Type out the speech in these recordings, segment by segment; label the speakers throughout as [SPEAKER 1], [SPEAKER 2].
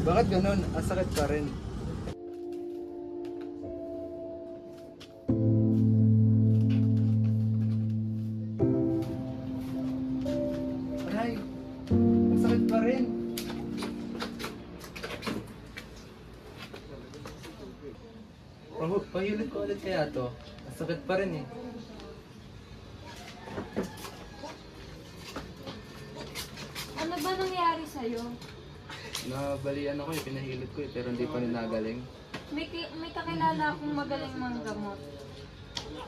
[SPEAKER 1] Bakit ganun? Ang sakit pa rin. Aray! Ang sakit pa rin. Pahilit ko ulit kaya to. Ang sakit pa rin eh.
[SPEAKER 2] Ano ba nangyari sa'yo?
[SPEAKER 1] Nabalian ako eh, pinahilot ko eh, pero hindi pa rin nagaling.
[SPEAKER 2] May kakilala akong magaling manggamot.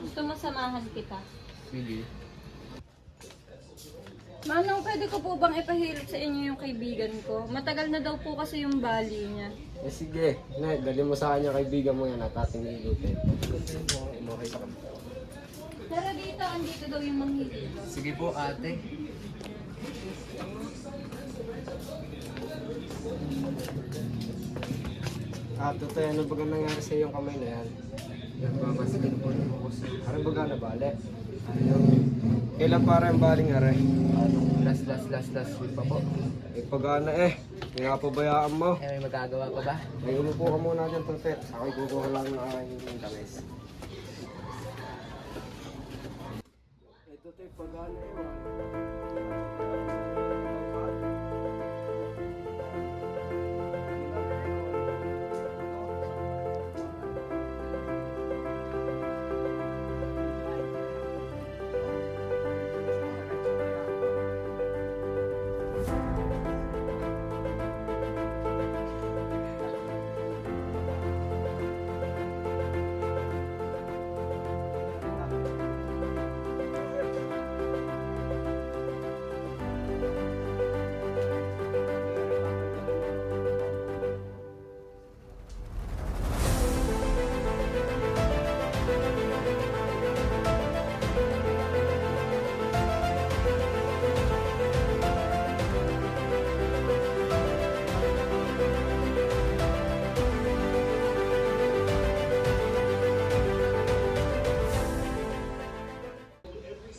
[SPEAKER 2] Gusto mo samahan kita?
[SPEAKER 1] Sige.
[SPEAKER 2] Manong, pwede ko po bang ipahilot sa inyo yung kaibigan ko? Matagal na daw po kasi yung bali niya.
[SPEAKER 3] Eh sige, dali mo sa kanya kaibigan mo yan at ating ilutin. Okay ka.
[SPEAKER 2] Tara dito, andito daw yung manghihilot.
[SPEAKER 1] Sige po ate.
[SPEAKER 3] Tutoy, ano ba nangyari sa iyong kamay na yan?
[SPEAKER 1] Nagmamasigin po ng bukos.
[SPEAKER 3] Ano ba na bale? Kailan para yung baling aray?
[SPEAKER 1] Last week pa po.
[SPEAKER 3] Eh pagana eh, pinapabayaan mo.
[SPEAKER 1] Eh, may magagawa pa ba?
[SPEAKER 3] Ay umupo ka muna dyan, Tutoy. Ako'y kukuha lang ng aking tamis. Eh Tutoy, pagana eh.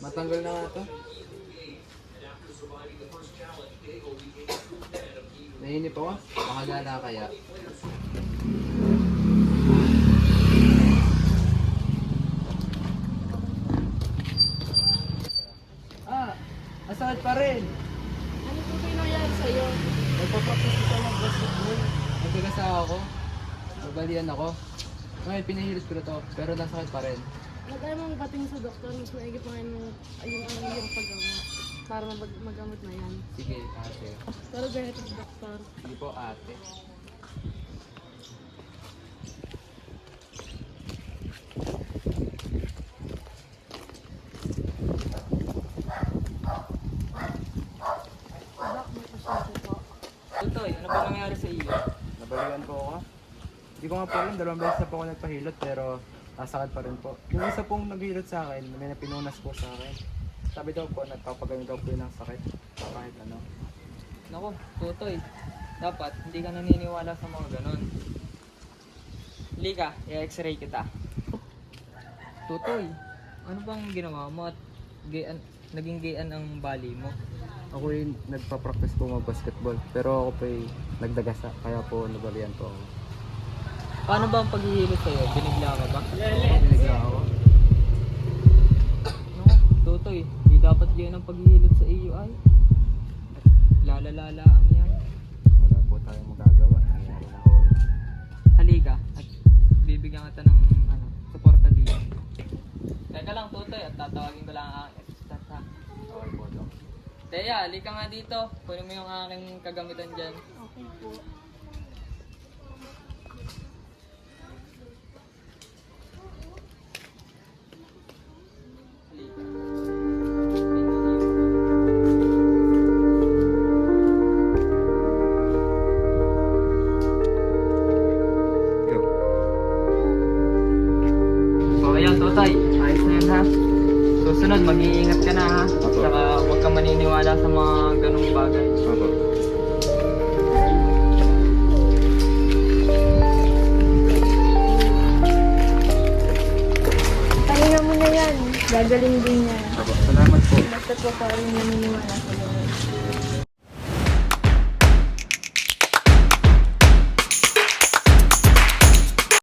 [SPEAKER 1] Matanggal na nga to. Nainip ako. Makagala kaya. Ang sakit pa rin.
[SPEAKER 2] Ano po ba yung nangyari sa'yo?
[SPEAKER 1] Nagpa-practice ko ng basketball. Nagkagasa ako. Nabalian ako. Ngayon, pinahilit ko na to. Pero nasakit pa rin.
[SPEAKER 4] Nag-ayaw mong patingin sa doktor, mas maigit pa ngayon yung paggamot para magamot na yan.
[SPEAKER 1] Sige, ate.
[SPEAKER 4] Pero ganito sa doktor.
[SPEAKER 1] Sige po, ate.
[SPEAKER 4] Dok, may pasyente po.
[SPEAKER 5] Tutoy, ano ba nangyari sa iyo?
[SPEAKER 1] Nabalikan po ako. Hindi ko nga po alam, 2 beses na po ako nagpahilot pero nasakit pa rin po. Yung isa pong naghihilot sa akin, may napinunas po sa akin. Sabi daw po, nagpapagamit daw po yun ng sakit. Kahit ano.
[SPEAKER 5] Naku, Tutoy, dapat hindi ka naniniwala sa mga ganon. Lika, i-x-ray kita. Tutoy, ano bang ginawa mo at naging gayan ang bali mo?
[SPEAKER 1] Ako yung nagpa-practice po mag-basketball. Pero ako po yung nagdagasa, kaya po nabalian po ako.
[SPEAKER 5] Paano ba ang paghihilot sa'yo? Binigla ka ba?
[SPEAKER 1] Binigla ako.
[SPEAKER 5] Naku, Tutoy, di dapat gayan ang paghihilot sa iyo ay. Lalala ang yan.
[SPEAKER 1] Wala po tayong magagawa. Nangyari na ako.
[SPEAKER 5] Halika at bibigyan kita ng suporta dito. Teka lang, Tutoy, at tatawagin ko lang ang aking assistant ha.
[SPEAKER 1] Okay po, Dok.
[SPEAKER 5] Teya, halika nga dito. Kunin mo yung aking kagamitan dyan.
[SPEAKER 4] Okay po.
[SPEAKER 5] Halika. O ayan, Tutoy. Ayos na yan ha. Susunod, mag-iingat ka na ha. Saka huwag ka maniniwala sa mga ganong bagay.
[SPEAKER 1] Opo.
[SPEAKER 4] Pahinga mo na yan. Gagaling din yan.
[SPEAKER 1] Opo. Salamat po.
[SPEAKER 4] Basta po pa rin naniniwala sa Lord.